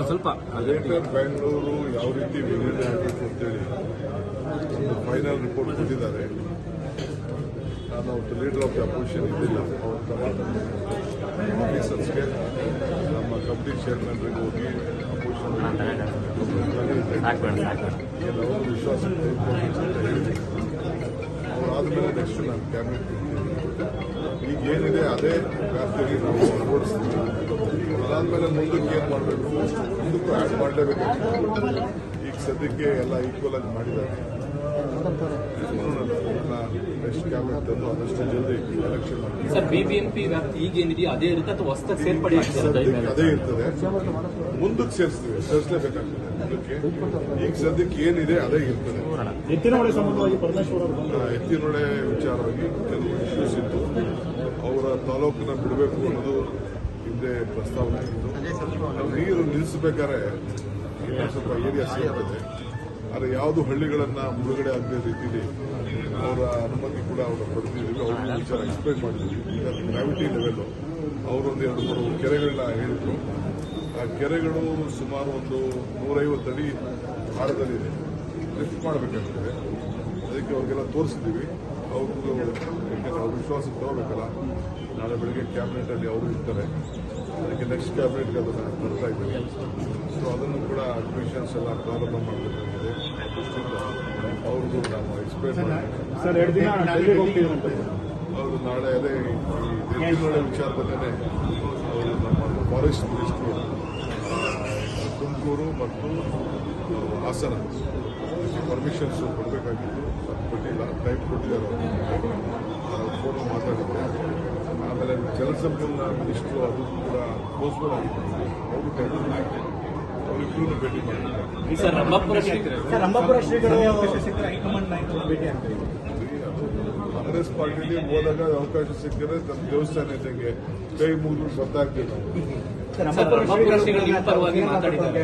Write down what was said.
ಸ್ವಲ್ಪ ಗ್ರೇಟರ್ ಬ್ಯಾಂಗ್ಳೂರು ಯಾವ ರೀತಿ ವಿಲೀನ ಆಗಬೇಕು ಅಂತೇಳಿ ಒಂದು ಫೈನಲ್ ರಿಪೋರ್ಟ್ ಕೊಟ್ಟಿದ್ದಾರೆ. ನಾನು ಅವತ್ತು ಲೀಡರ್ ಆಫ್ ದಿ ಅಪೋಸಿಷನ್ ಇದ್ದಿಲ್ಲ. ಆಫೀಸರ್ಸ್ಗೆ ನಮ್ಮ ಕಮಿಟಿ ಚೇರ್ಮನ್ರಿಗೆ ಹೋಗಿ ಅಪೋಸಿಷನ್ ಅವರು ವಿಶ್ವಾಸ ಅವರಾದ್ಮೇಲೆ ನೆಕ್ಸ್ಟ್ ನಾನು ಕ್ಯಾಬಿನೆಟ್ ಈಗ ಏನಿದೆ ಅದೇ ವ್ಯಾಪ್ತಿಯಲ್ಲಿ ನಾವು ಅಳವಡಿಸ್ತೀವಿ. ಅದಾದ್ಮೇಲೆ ಮುಂದಕ್ಕೆ ಏನು ಮಾಡಬೇಕು, ಮುಂದಕ್ಕೂ ಆ್ಯಡ್ ಮಾಡಲೇಬೇಕಾಗ್ತದೆ. ಈಗ ಸದ್ಯಕ್ಕೆ ಎಲ್ಲ ಈಕ್ವಲ್ ಆಗಿ ಮಾಡಿದ್ದಾರೆ. ನೆಕ್ಸ್ಟ್ ಕ್ಯಾಬಿನೆಟ್ ತಂದು ಆದಷ್ಟು ಜಲ್ದಿ ಎಲೆಕ್ಷನ್ ಮಾಡಿ. ಸರ್, ಬಿಬಿಎಂಪಿ ವ್ಯಾಪ್ತಿ ಈಗ ಏನಿದೆಯೋ ಅದೇ ಇರುತ್ತೆ ಅಥವಾ ಹೊಸದಾಗಿ ಸೇರ್ಪಡೆ ಅದೇ ಇರ್ತದೆ. ಮುಂದಕ್ಕೆ ಸೇರಿಸಲೇಬೇಕಾಗ್ತದೆ. ಮುಂದಕ್ಕೆ ಈಗ ಸದ್ಯಕ್ಕೆ ಏನಿದೆ ಅದೇ ಇರ್ತದೆ. ಎತ್ತಿನಹೊಳೆ ಸಂಬಂಧವಾಗಿ ಪರಮೇಶ್ವರ ಎತ್ತಿನೊಳೆ ವಿಚಾರವಾಗಿ ಕೆಲವು ಇಶ್ಯೂಸ್ ಇತ್ತು. ಅವರ ತಾಲೂಕನ್ನ ಬಿಡಬೇಕು ಅನ್ನೋದು ಹಿಂದೆ ಪ್ರಸ್ತಾವನೆ ಆಗಿತ್ತು. ನಾವು ನೀರು ನಿಲ್ಲಿಸಬೇಕಾದ್ರೆ ಇನ್ನೊಂದು ಸ್ವಲ್ಪ ಏರಿಯಾ ಸಿಗುತ್ತದೆ. ಆದರೆ ಯಾವುದು ಹಳ್ಳಿಗಳನ್ನ ಮುಳುಗಡೆ ಆಗದ ರೀತಿಯಲ್ಲಿ ಅವರ ಅನುಮತಿ ಕೂಡ ಅವರು ಪಡೆದಿದ್ದೀವಿ. ಅವ್ರ ವಿಚಾರ ಎಕ್ಸ್ಪ್ಲೈನ್ ಮಾಡಿದ್ದೀವಿ. ಈಗ ಗ್ರಾವಿಟಿ ಲೆವೆಲ್ ಅವರೊಂದು 2-3 ಕೆರೆಗಳನ್ನ ಹೇಳಿದ್ರು. ಆ ಕೆರೆಗಳು ಸುಮಾರು ಒಂದು 150 ಅಡಿ ಆಳದಲ್ಲಿದೆ. ಲಿಫ್ಟ್ ಮಾಡಬೇಕಾಗ್ತದೆ. ಅದಕ್ಕೆ ಅವ್ರಿಗೆಲ್ಲ ತೋರಿಸಿದ್ದೀವಿ. ಅವ್ರಿಗೂ ಯಾಕೆಂದ್ರೆ ಅವ್ರ ವಿಶ್ವಾಸಕ್ಕೆ ತಗೋಬೇಕಲ್ಲ. ನಾಳೆ ಬೆಳಗ್ಗೆ ಕ್ಯಾಬಿನೆಟಲ್ಲಿ ಅವರು ಇರ್ತಾರೆ. ಅದಕ್ಕೆ ನೆಕ್ಸ್ಟ್ ಕ್ಯಾಬಿನೆಟ್ಗೆ ಅದನ್ನು ತರ್ತಾ ಇದ್ದೀವಿ. ಸೊ ಅದನ್ನು ಕೂಡ ಅಡ್ಮಿಷನ್ಸ್ ಎಲ್ಲ ಪ್ರಾರಂಭ ಮಾಡಬೇಕಾಗಿದೆ. ಅವ್ರಿಗೂ ನಾವು ಎಕ್ಸ್ಪ್ಲೈನ್ ಮಾಡ್ತೀವಿ. ಅವರು ನಾಳೆ ಅದೇ ಎತ್ತಿನೊಳೆ ವಿಚಾರದಲ್ಲೇ ಅವರು ನಮ್ಮ ಫಾರೆಸ್ಟ್ ಮಿನಿಸ್ಟ್ರು ತುಮಕೂರು ಮತ್ತು ಹಾಸನ ಪರ್ಮಿಷನ್ಸ್ ಕೊಡಬೇಕಾಗಿತ್ತು. ಅದು ಕೊಟ್ಟಿಲ್ಲ. ಟೈಮ್ ಕೊಟ್ಟಿದ್ದಾರೆ. ಅವರು ಫೋನ್ ಮಾತಾಡಿದ್ದೆ. ಆಮೇಲೆ ಜಲಸಂಪನ್ಮೂಲ ಮಿನಿಸ್ಟ್ರು ಅದು ಕೂಡ ಪೋಸ್ಟ್ಪೋನ್ ಆಗಿತ್ತು. ಅವರು ಟೈಮ್ ಅವರಿಬ್ಬರೂ ಭೇಟಿ ಮಾಡಿದ್ದಾರೆ. ಸರ್, ರಂಭಾಪುರ ಶ್ರೀಗಳು ಹೈಕಮಾಂಡ್ ನಾಯಕರು ಭೇಟಿ ಆಗ್ತಾ ಇದ್ದಾರೆ. ಕಾಂಗ್ರೆಸ್ ಪಾರ್ಟಿಲಿ ಹೋದಾಗ ಅವಕಾಶ ಸಿಕ್ಕಿದ್ರೆ ನಮ್ಮ ದೇವಸ್ಥಾನ ಇದ್ದಂಗೆ ಕೈ ಮುಗಿದು ಗೊತ್ತಾಗ್ತೀವಿ ನಾವು. ರಂಭಾಪುರ ಶ್ರೀಗಳು ನಿಮ್ಮ ಪರವಾಗಿ ಮಾತಾಡಿದ್ದಾರೆ.